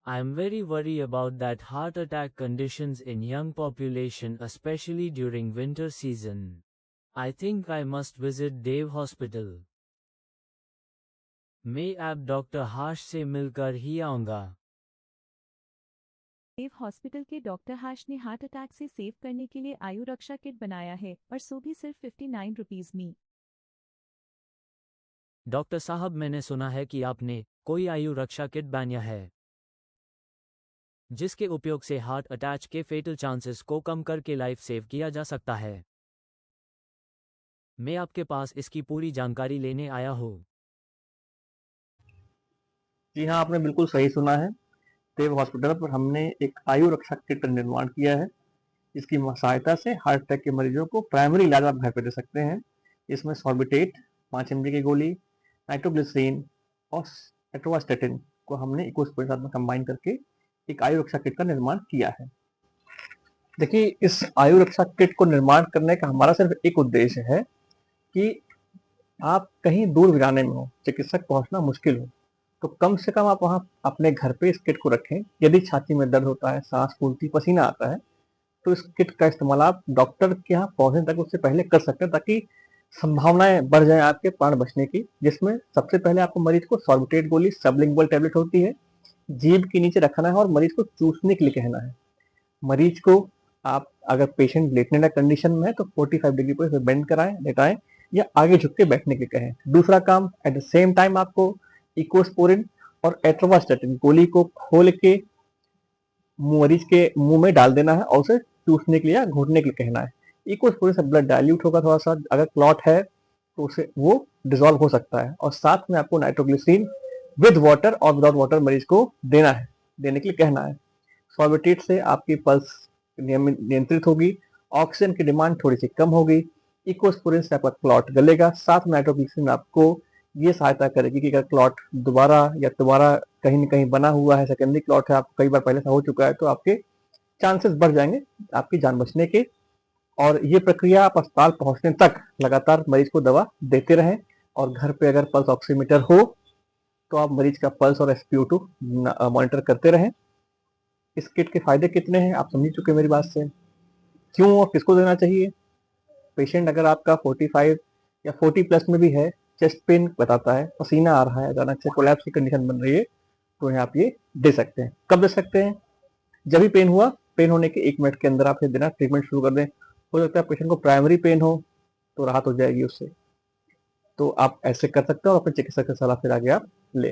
I'm very worried about that heart attack conditions in young population, especially during winter season. I think I must visit Dave Hospital. मैं अब doctor हाश से मिलकर ही आऊंगा। देव hospital के doctor हाश ने heart attack से save करने के लिए आयु रक्षा किट बनाया है और सो भी सिर्फ 59 रुपीज में। डॉक्टर साहब, मैंने सुना है कि आपने कोई आयु रक्षा किट बनाया है जिसके उपयोग से हार्ट अटैक के फेटल चांसेस को कम करके लाइफ सेव किया जा सकता है। मैं आपके पास इसकी पूरी जानकारी लेने आया हूँ। जी हाँ, आपने बिल्कुल सही सुना है। देव हॉस्पिटल पर हमने एक आयु रक्षा किट का निर्माण किया है। इसकी सहायता से हार्ट अटैक के मरीजों को प्राइमरी इलाज आप घर पे दे सकते हैं। इसमें सॉर्बिटेट 5 mg की गोली, नाइट्रोग्लिसरीन और एट्रोवास्टेटिन को हमने इकोस्प्रिन के साथ में कंबाइन करके एक आयु रक्षा किट का निर्माण किया है। देखिए, इस आयु रक्षा किट को निर्माण करने का हमारा सिर्फ एक उद्देश्य है कि आप कहीं दूर वीराने में हो, चिकित्सक पहुंचना मुश्किल हो, तो कम से कम आप वहाँ अपने घर पे इस किट को रखें। यदि छाती में दर्द होता है, सांस फूलती, पसीना आता है, तो इस किट का इस्तेमाल आप डॉक्टर के यहाँ पहुंचने तक उससे पहले कर सकते हैं, ताकि संभावनाएं बढ़ जाए आपके प्राण बचने की। जिसमें सबसे पहले आपको मरीज को सॉर्बिटेट गोली सबलिंगुअल टैबलेट होती है, जीभ के नीचे रखना है और मरीज को चूसने के लिए कहना है। मरीज को आप अगर पेशेंट लेटने का कंडीशन में है तो 45 डिग्री पर बेंड कराएं, लेटाएं या आगे झुक के बैठने के लिए कहें। दूसरा काम, एट द सेम टाइम आपको इकोस्पोरिन और एट्रोवास्टेटिन गोली को खोल के मरीज के मुंह में डाल देना है और उसे चूसने के लिए या घोटने के लिए कहना है। इकोस्पोरिन से ब्लड डाइल्यूट होगा थोड़ा सा, अगर क्लॉट है तो उसे वो डिजोल्व हो सकता है। और साथ में आपको नाइट्रोग्लिसरीन विद वाटर और विदाउट वाटर मरीज को देने के लिए कहना है। सॉर्बिटेट से आपकी पल्स नियंत्रित होगी, ऑक्सीजन की डिमांड थोड़ी सी कम होगी, इकोस्पोरिन से आपका क्लॉट गलेगा। साथ में नाइट्रोग्लिसरीन आपको ये सहायता करेगी कि अगर क्लॉट दोबारा कहीं न कहीं बना हुआ है, सेकेंडरी क्लॉट है, आपको कई बार पहले से हो चुका है, तो आपके चांसेस बढ़ जाएंगे आपकी जान बचने के। और ये प्रक्रिया आप अस्पताल पहुंचने तक लगातार मरीज को दवा देते रहें। और घर पे अगर पल्स ऑक्सीमीटर हो तो आप मरीज का पल्स और SpO2 मॉनिटर करते रहें। इस किट के फायदे कितने हैं आप समझ चुके हैं मेरी बात से। क्यों और किसको देना चाहिए? पेशेंट अगर आपका 45 या 40 प्लस में भी है, चेस्ट पेन बताता है, पसीना आ रहा है, अचानक से कोलैप्स की कंडीशन बन रही है, तो यहाँ आप ये दे सकते हैं। कब दे सकते हैं? जब भी पेन हुआ, पेन होने के 1 मिनट के अंदर आप ये देना ट्रीटमेंट शुरू कर दें। हो सकता है पेशेंट को प्राइमरी पेन हो तो राहत हो जाएगी उससे। तो आप ऐसे कर सकते हो और अपने चिकित्सक की सलाह फिर आगे आप लें।